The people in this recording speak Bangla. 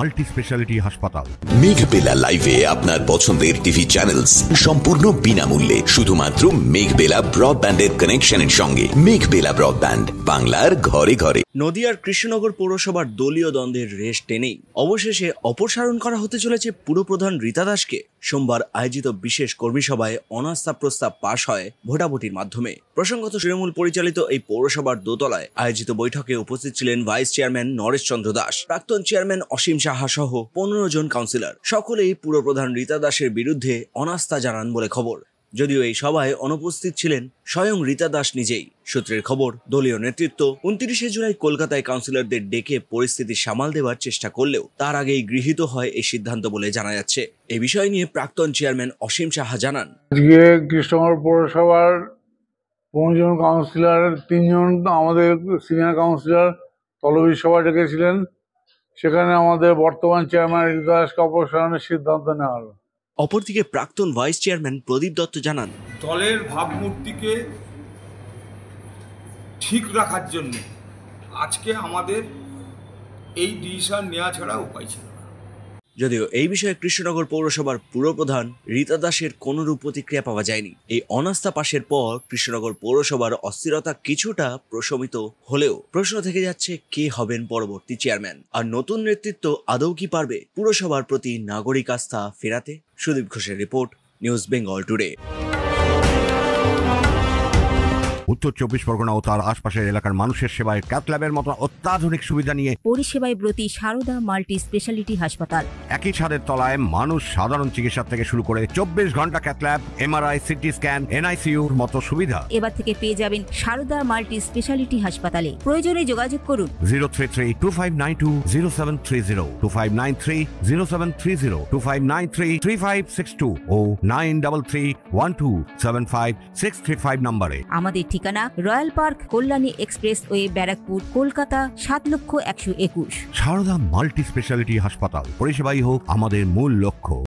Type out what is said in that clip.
মাল্টি স্পেশালিটি হাসপাতাল। মেঘবেলা লাইভে আপনার পছন্দের টিভি চ্যানেলস সম্পূর্ণ বিনামূল্যে শুধুমাত্র মেঘবেলা ব্রডব্যান্ডের কানেকশনের সঙ্গে। মেঘবেলা ব্রডব্যান্ড, বাংলার ঘরে ঘরে। নদিয়ার কৃষ্ণনগর পৌরসভার দলীয় দ্বন্দ্বের রেশ টেনেই অবশেষে অপসারণ করা হতে চলেছে পুরপ্রধান রীতা দাসকে। সোমবার আয়োজিত বিশেষ কর্মী সভায় অনাস্থা প্রস্তাব পাশ হয় ভোটাভুটির মাধ্যমে। প্রসঙ্গত, তৃণমূল পরিচালিত এই পৌরসভার দোতলায় আয়োজিত বৈঠকে উপস্থিত ছিলেন ভাইস চেয়ারম্যান নরেশ চন্দ্র দাস, প্রাক্তন চেয়ারম্যান অসীম সাহা সহ 15 জন কাউন্সিলর। সকলেই পুরপ্রধান রীতা দাসের বিরুদ্ধে অনাস্থা জানান বলে খবর। যদিও এই সভায় অনুপস্থিত ছিলেন স্বয়ং রীতা দাস নিজেই। সূত্রের খবর, দলীয় নেতৃত্ব 29 জুলাই কলকাতায় কাউন্সিলরদের ডেকে পরিস্থিতি সামাল দেওয়ার চেষ্টা করলেও তার আগেই গৃহীত হয় এই সিদ্ধান্ত বলে জানা যাচ্ছে। এই বিষয় নিয়ে প্রাক্তন চেয়ারম্যান অসীম সাহা জানান, আজকে কৃষ্ণনগর পৌরসভার 15 জন কাউন্সিলর, 3 জন আমাদের সিনিয়র কাউন্সিলর তলবি সভা ডেকেছিলেন। সেখানে আমাদের বর্তমান চেয়ারম্যান রীতা দাসকে অপসারণের সিদ্ধান্ত নেওয়া হলো। অপরদিকে প্রাক্তন ভাইস চেয়ারম্যান প্রদীপ দত্ত জানান, দলের ভাবমূর্তিকে ঠিক রাখার জন্য আজকে আমাদের এই ডিসিশন নেওয়া ছাড়া উপায় ছিল না। যদিও এই বিষয়ে কৃষ্ণনগর পৌরসভার পুরপ্রধান রীতা দাসের কোনরূপ প্রতিক্রিয়া পাওয়া যায়নি। এই অনাস্থা পাশের পর কৃষ্ণনগর পৌরসভার অস্থিরতা কিছুটা প্রশমিত হলেও প্রশ্ন থেকে যাচ্ছে কে হবেন পরবর্তী চেয়ারম্যান, আর নতুন নেতৃত্ব আদৌ কি পারবে পুরসভার প্রতি নাগরিক আস্থা ফেরাতে। সুদীপ ঘোষের রিপোর্ট, নিউজ বেঙ্গল টুডে। উত্তর 24 পরগনা ও তার আশপাশের এলাকার মানুষের সেবায় ক্যাথ ল্যাবের মতো অত্যাধুনিক সুবিধা নিয়ে পরিষেবায় ব্রতী সারদা মাল্টি স্পেশালিটি হাসপাতাল। একই ছাদের তলায় মানুষ সাধারণ চিকিৎসা থেকে শুরু করে 24 ঘন্টা cath lab, MRI, CT scan, এনআইসিইউর মতো সুবিধা এবার থেকে পেয়ে যাবেন সারদা মাল্টি স্পেশালিটি হাসপাতালে। প্রয়োজনে যোগাযোগ করুন 033-2592-0730, 2593-0730, 2593-3562 ও 9331275635 নম্বরে। আমাদের ঠিকানা royal park, Kalyani express way, Barrackpore, Kolkata 7,121,000। Sarada multi speciality হাসপাতাল, পরিষেবাই হোক আমাদের মূল লক্ষ্য।